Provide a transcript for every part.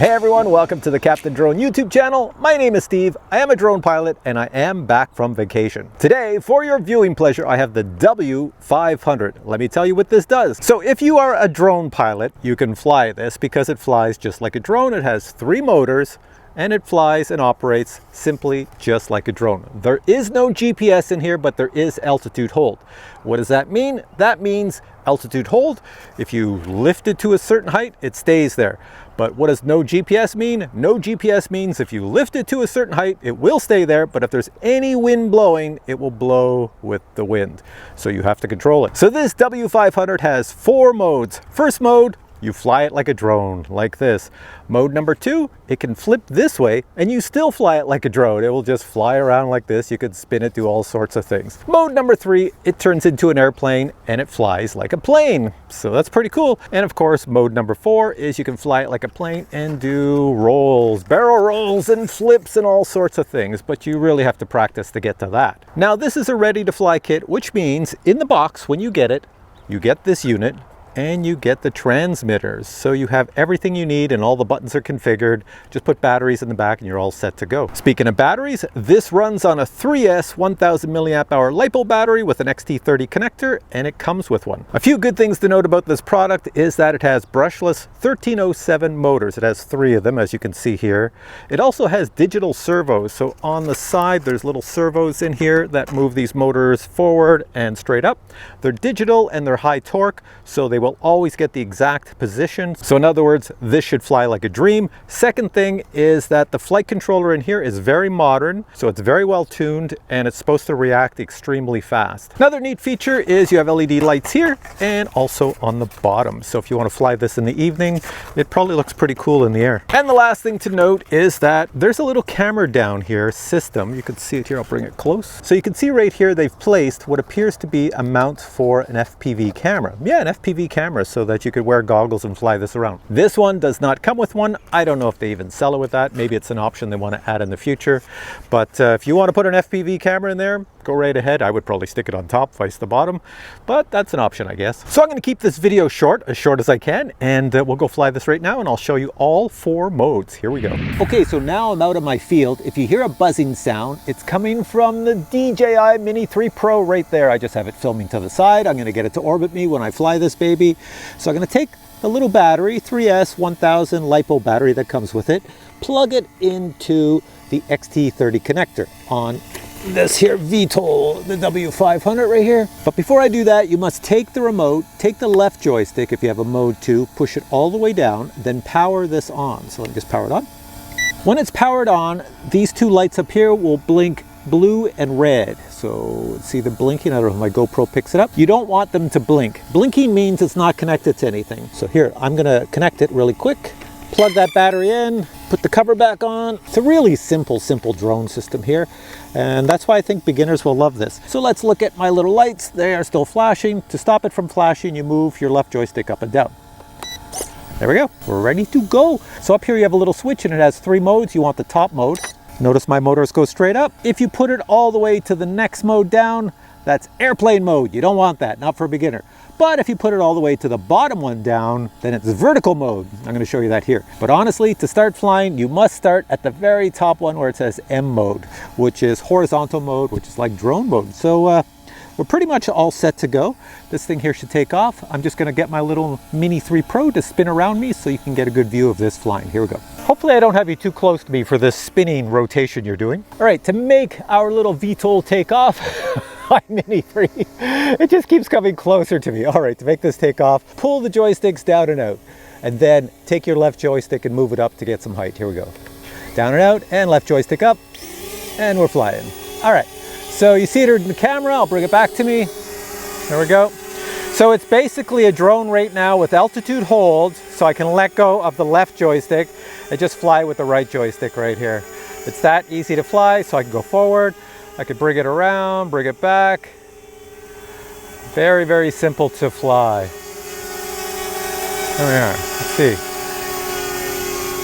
Hey everyone, welcome to the Captain Drone YouTube channel. My name is Steve, I am a drone pilot and I am back from vacation. Today, for your viewing pleasure, I have the W500. Let me tell you what this does. So if you are a drone pilot, you can fly this because it flies just like a drone. It has 3 motors and it flies and operates simply just like a drone. There is no GPS in here, but there is altitude hold. What does that mean? That means altitude hold. If you lift it to a certain height, it stays there. But what does no GPS mean? No GPS means if you lift it to a certain height, it will stay there, but if there's any wind blowing, it will blow with the wind. So you have to control it. So this W500 has 4 modes. First mode, you fly it like a drone, like this. Mode number 2, it can flip this way and you still fly it like a drone. It will just fly around like this. You could spin it, do all sorts of things. Mode number 3, it turns into an airplane and it flies like a plane. So that's pretty cool. And of course, mode number 4 is you can fly it like a plane and do rolls, barrel rolls and flips and all sorts of things. But you really have to practice to get to that. Now this is a ready to fly kit, which means in the box, when you get it, you get this unit, and you get the transmitters. So you have everything you need and all the buttons are configured. Just put batteries in the back and you're all set to go. Speaking of batteries, this runs on a 3S 1000 milliamp hour LiPo battery with an XT30 connector, and it comes with one. A few good things to note about this product is that it has brushless 1307 motors. It has 3 of them, as you can see here. It also has digital servos. So on the side, there's little servos in here that move these motors forward and straight up. They're digital and they're high torque, so they will always get the exact position. So in other words, this should fly like a dream. Second thing is that the flight controller in here is very modern, so it's very well tuned and it's supposed to react extremely fast. Another neat feature is you have LED lights here and also on the bottom. So if you want to fly this in the evening, it probably looks pretty cool in the air. And the last thing to note is that there's a little camera down here system. You can see it here, I'll bring it close. So you can see right here, they've placed what appears to be a mount for an FPV camera. Yeah, an FPV camera, so that you could wear goggles and fly this around. This one does not come with one. I don't know if they even sell it with that. Maybe it's an option they want to add in the future. But if you want to put an FPV camera in there, go right ahead. I would probably stick it on top, vice the bottom, but that's an option, I guess. So I'm going to keep this video short as I can, and we'll go fly this right now and I'll show you all 4 modes. Here we go. Okay, so now I'm out of my field. If you hear a buzzing sound, it's coming from the DJI Mini 3 Pro right there. I just have it filming to the side. I'm going to get it to orbit me when I fly this baby. So I'm going to take the little battery, 3S 1000 LiPo battery that comes with it, plug it into the XT30 connector on this here VTOL, the W500 right here. But before I do that, you must take the remote, take the left joystick if you have a mode 2, push it all the way down, then power this on. So let me just power it on. When it's powered on, these 2 lights up here will blink blue and red. So see the blinking? I don't know if my GoPro picks it up. You don't want them to blink. Blinking means it's not connected to anything. So here, I'm gonna connect it really quick. Plug that battery in, put the cover back on. It's a really simple drone system here. And that's why I think beginners will love this. So let's look at my little lights. They are still flashing. To stop it from flashing, you move your left joystick up and down. There we go, we're ready to go. So up here you have a little switch and it has 3 modes. You want the top mode. Notice my motors go straight up. If you put it all the way to the next mode down, that's airplane mode. You don't want that, not for a beginner. But if you put it all the way to the bottom one down, then it's vertical mode. I'm going to show you that here. But honestly, to start flying, you must start at the very top one where it says M mode, which is horizontal mode, which is like drone mode. So we're pretty much all set to go. This thing here should take off. I'm just going to get my little Mini 3 Pro to spin around me so you can get a good view of this flying. Here we go. Hopefully I don't have you too close to me for this spinning rotation you're doing. All right, to make our little VTOL take off, my Mini 3, it just keeps coming closer to me. All right, to make this take off, pull the joysticks down and out, and then take your left joystick and move it up to get some height. Here we go. Down and out, and left joystick up, and we're flying. All right, so you see it in the camera. I'll bring it back to me. There we go. So it's basically a drone right now with altitude hold, so I can let go of the left joystick and just fly with the right joystick right here. It's that easy to fly, so I can go forward, I could bring it around, bring it back. Very, very simple to fly. There we are, let's see.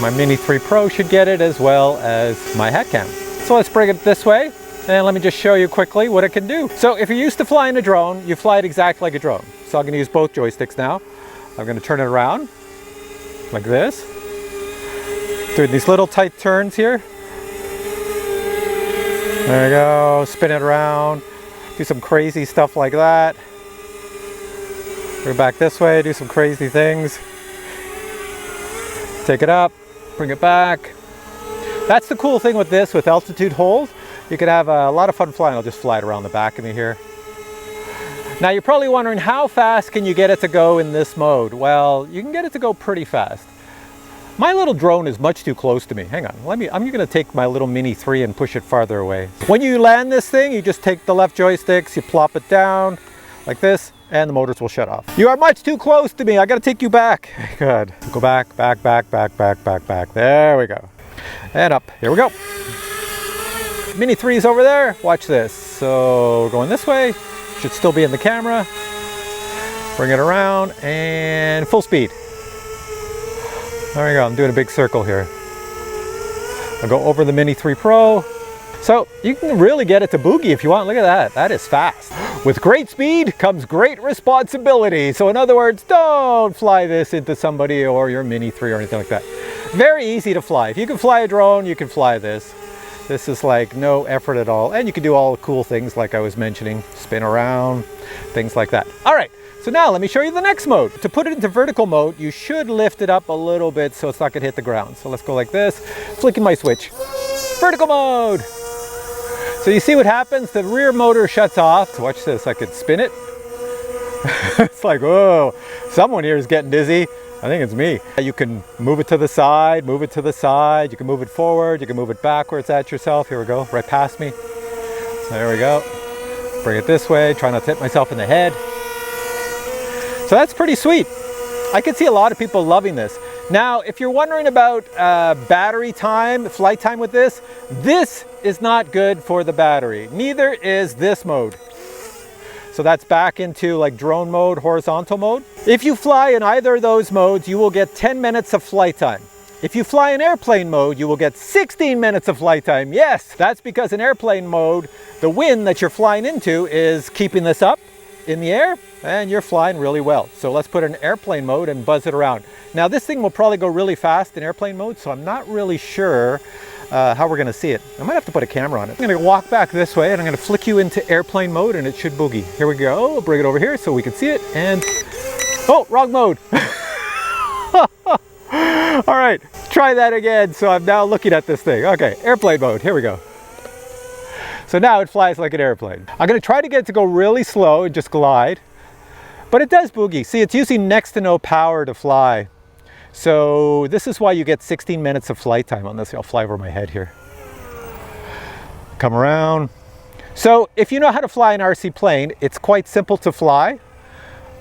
My Mini 3 Pro should get it as well as my hat cam. So let's bring it this way. And let me just show you quickly what it can do. So if you're used to flying a drone, you fly it exactly like a drone. So I'm going to use both joysticks now. I'm going to turn it around like this. Doing these little tight turns here. There we go, spin it around, do some crazy stuff like that. Go back this way, do some crazy things. Take it up, bring it back. That's the cool thing with this, with altitude holds. You can have a lot of fun flying. I'll just fly it around the back of me here. Now you're probably wondering, how fast can you get it to go in this mode? Well, you can get it to go pretty fast. My little drone is much too close to me. Hang on, I'm gonna take my little Mini 3 and push it farther away. When you land this thing, you just take the left joysticks, you plop it down like this, and the motors will shut off. You are much too close to me. I gotta take you back. Good. Go back, back, back, back, back, back, back. There we go. And up, here we go. Mini 3 is over there. Watch this. So going this way, should still be in the camera. Bring it around and full speed. There we go, I'm doing a big circle here. I'll go over the Mini 3 Pro. So you can really get it to boogie if you want. Look at that, that is fast. With great speed comes great responsibility. So in other words, don't fly this into somebody or your Mini 3 or anything like that. Very easy to fly. If you can fly a drone, you can fly this. This is like no effort at all. And you can do all the cool things like I was mentioning, spin around, things like that. All right. So now let me show you the next mode. To put it into vertical mode, you should lift it up a little bit so it's not gonna hit the ground. So let's go like this, flicking my switch. Vertical mode. So you see what happens? The rear motor shuts off. So watch this, I could spin it. It's like, whoa, someone here is getting dizzy. I think it's me. You can move it to the side, move it to the side. You can move it forward, you can move it backwards at yourself. Here we go, right past me. There we go. Bring it this way, try not to hit myself in the head. So that's pretty sweet. I can see a lot of people loving this. Now, if you're wondering about battery time, flight time with this, this is not good for the battery. Neither is this mode. So that's back into like drone mode, horizontal mode. If you fly in either of those modes, you will get 10 minutes of flight time. If you fly in airplane mode, you will get 16 minutes of flight time. Yes, that's because in airplane mode, the wind that you're flying into is keeping this up in the air, and you're flying really well. So let's put it in airplane mode and buzz it around. Now this thing will probably go really fast in airplane mode, so I'm not really sure how we're gonna see it. I might have to put a camera on it. I'm gonna walk back this way and I'm gonna flick you into airplane mode and it should boogie. Here we go, I'll bring it over here so we can see it, and oh, wrong mode. All right, try that again. So I'm now looking at this thing. Okay, airplane mode, here we go. So now it flies like an airplane. I'm gonna try to get it to go really slow and just glide, but it does boogie. See, it's using next to no power to fly. So this is why you get 16 minutes of flight time on this. I'll fly over my head here. Come around. So if you know how to fly an RC plane, it's quite simple to fly.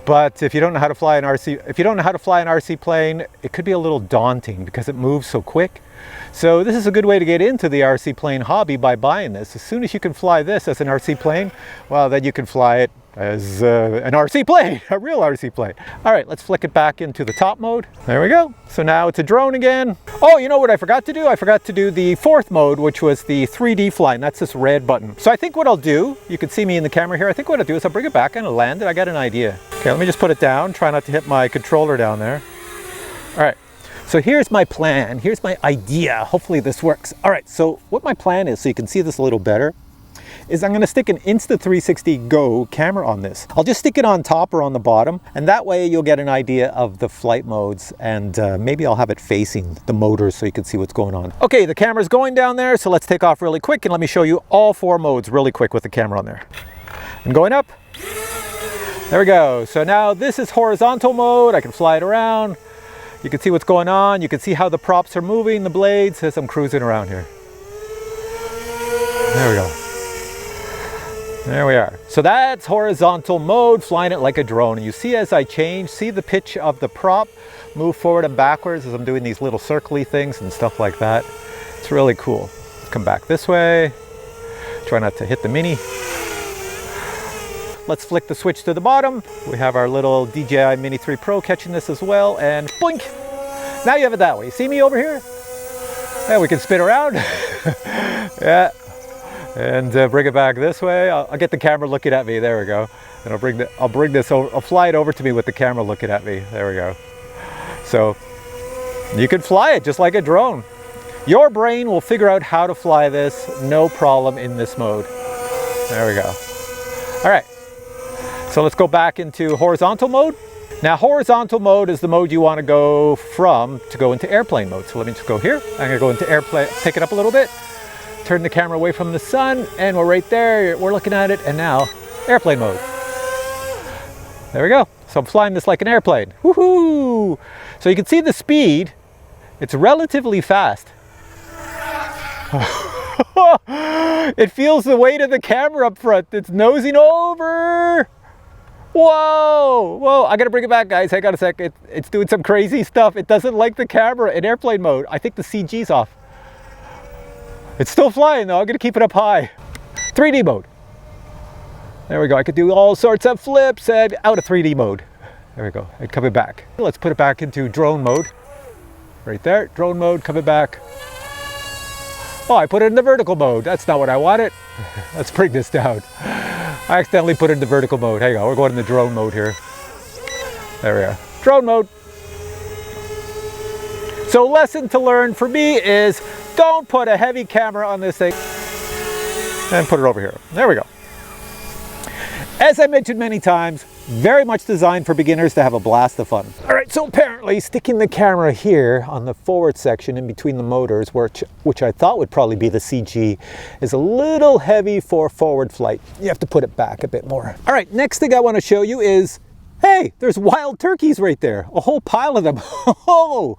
But if you don't know how to fly an RC plane, it could be a little daunting because it moves so quick. So this is a good way to get into the RC plane hobby by buying this. As soon as you can fly this as an RC plane, well, then you can fly it as an RC plane, a real RC plane. All right, let's flick it back into the top mode. There we go. So now it's a drone again. Oh, you know what I forgot to do? I forgot to do the fourth mode, which was the 3D flying. That's this red button. So I think what I'll do, you can see me in the camera here. I think what I'll do is I'll bring it back and I'll land it. I got an idea. Okay, let me just put it down. Try not to hit my controller down there. All right. So here's my plan. Here's my idea. Hopefully this works. All right, so what my plan is, so you can see this a little better, is I'm gonna stick an Insta360 Go camera on this. I'll just stick it on top or on the bottom, and that way you'll get an idea of the flight modes, and maybe I'll have it facing the motors so you can see what's going on. Okay, the camera's going down there, so let's take off really quick and let me show you all four modes really quick with the camera on there. I'm going up. There we go. So now this is horizontal mode. I can fly it around. You can see what's going on. You can see how the props are moving, the blades, as I'm cruising around here. There we go. There we are. So that's horizontal mode, flying it like a drone. And you see as I change, see the pitch of the prop move forward and backwards as I'm doing these little circly things and stuff like that. It's really cool. Come back this way. Try not to hit the Mini. Let's flick the switch to the bottom. We have our little DJI Mini 3 Pro catching this as well, and boink! Now you have it that way. You see me over here? Yeah, we can spin around. Yeah, and bring it back this way. I'll get the camera looking at me. There we go. And I'll fly it over to me with the camera looking at me. There we go. So you can fly it just like a drone. Your brain will figure out how to fly this, no problem in this mode. There we go. All right, so let's go back into horizontal mode. Now, horizontal mode is the mode you want to go into airplane mode. So let me just go here. I'm gonna go into airplane, pick it up a little bit, turn the camera away from the sun, and we're right there. We're looking at it, and now airplane mode. There we go. So I'm flying this like an airplane. Woohoo! So you can see the speed. It's relatively fast. It feels the weight of the camera up front. It's nosing over. Whoa, whoa, I gotta bring it back, guys. Hang on a sec. It's doing some crazy stuff. It doesn't like the camera in airplane mode. I think the CG's off. It's still flying though. I'm gonna keep it up high. 3D mode. There we go. I could do all sorts of flips and out of 3D mode. There we go. And coming back. Let's put it back into drone mode. Right there, drone mode, coming back. Oh, I put it in the vertical mode. That's not what I wanted. Let's bring this down. I accidentally put it in the vertical mode. Hang on, we're going in the drone mode here. There we are. Drone mode. So lesson to learn for me is don't put a heavy camera on this thing and put it over here. There we go. As I mentioned many times, very much designed for beginners to have a blast of fun. All right, so apparently sticking the camera here on the forward section in between the motors, which I thought would probably be the CG, is a little heavy for forward flight. You have to put it back a bit more. All right, next thing I want to show you is, hey, there's wild turkeys right there. A whole pile of them. Oh,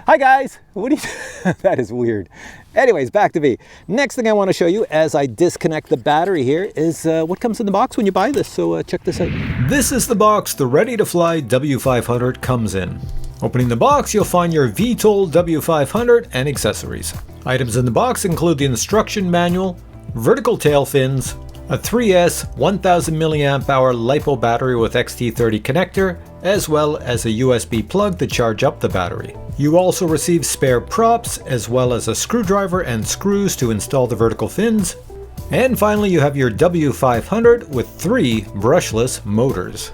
hi guys. What do you, that is weird. Anyways, back to me. Next thing I want to show you as I disconnect the battery here is what comes in the box when you buy this. So check this out. This is the box the ready-to-fly W500 comes in. Opening the box, you'll find your VTOL W500 and accessories. Items in the box include the instruction manual, vertical tail fins, a 3S 1000 mAh LiPo battery with XT30 connector, as well as a USB plug to charge up the battery. You also receive spare props, as well as a screwdriver and screws to install the vertical fins. And finally, you have your W500 with 3 brushless motors.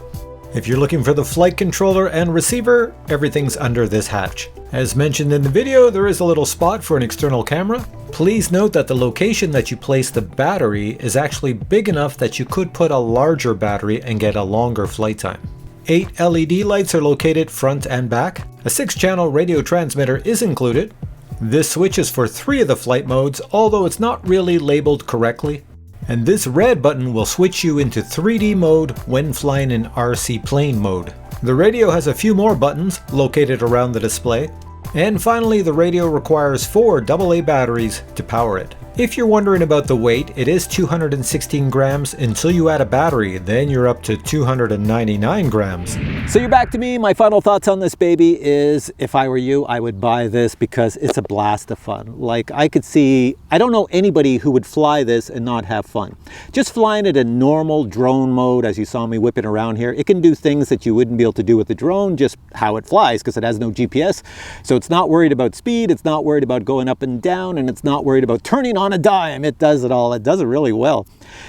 If you're looking for the flight controller and receiver, everything's under this hatch. As mentioned in the video, there is a little spot for an external camera. Please note that the location that you place the battery is actually big enough that you could put a larger battery and get a longer flight time. 8 LED lights are located front and back. A 6-channel radio transmitter is included. This switch is for 3 of the flight modes, although it's not really labeled correctly. And this red button will switch you into 3D mode when flying in RC plane mode. The radio has a few more buttons located around the display. And finally, the radio requires 4 AA batteries to power it. If you're wondering about the weight, it is 216 grams until you add a battery, then you're up to 299 grams. So you're back to me. My final thoughts on this baby is, if I were you, I would buy this because it's a blast of fun. Like, I could see, I don't know anybody who would fly this and not have fun. Just flying it in normal drone mode, as you saw me whipping around here, it can do things that you wouldn't be able to do with the drone, just how it flies, because it has no GPS. So it's not worried about speed, it's not worried about going up and down, and it's not worried about turning on a dime. It does it all. It does it really well.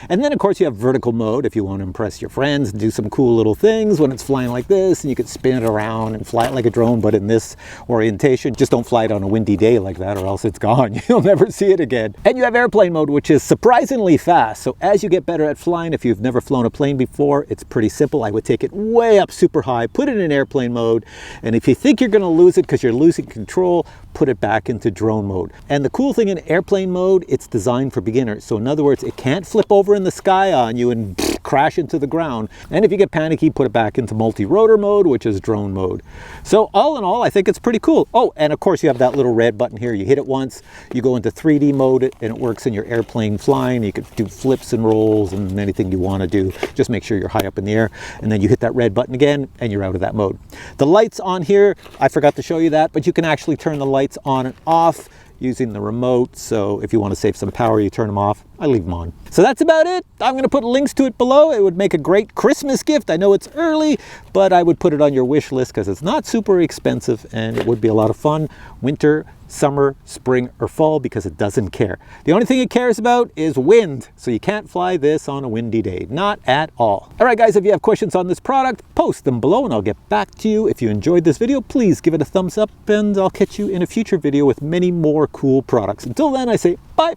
And then of course you have vertical mode if you want to impress your friends and do some cool little things when it's flying like this, and you can spin it around and fly it like a drone, but in this orientation. Just don't fly it on a windy day like that, or else it's gone. You'll never see it again. And you have airplane mode, which is surprisingly fast. So as you get better at flying, if you've never flown a plane before, it's pretty simple. I would take it way up super high, put it in airplane mode, and if you think you're going to lose it because you're losing control, put it back into drone mode. And the cool thing in airplane mode, it's designed for beginners. So in other words, it can't flip over in the sky on you and crash into the ground. And if you get panicky, put it back into multi-rotor mode, which is drone mode. So all in all, I think it's pretty cool. Oh, and of course you have that little red button here. You hit it once, you go into 3D mode, and it works in your airplane flying. You can do flips and rolls and anything you want to do. Just make sure you're high up in the air, and then you hit that red button again and you're out of that mode. The lights on here, I forgot to show you that, but you can actually turn the lights on and off using the remote. So if you want to save some power, you turn them off. I leave them on. So that's about it. I'm going to put links to it below. It would make a great Christmas gift. I know it's early, but I would put it on your wish list because it's not super expensive and it would be a lot of fun winter summer, spring, or fall, because it doesn't care. The only thing it cares about is wind. So you can't fly this on a windy day, not at all. All right, guys, if you have questions on this product, post them below and I'll get back to you. If you enjoyed this video, please give it a thumbs up and I'll catch you in a future video with many more cool products. Until then, I say bye.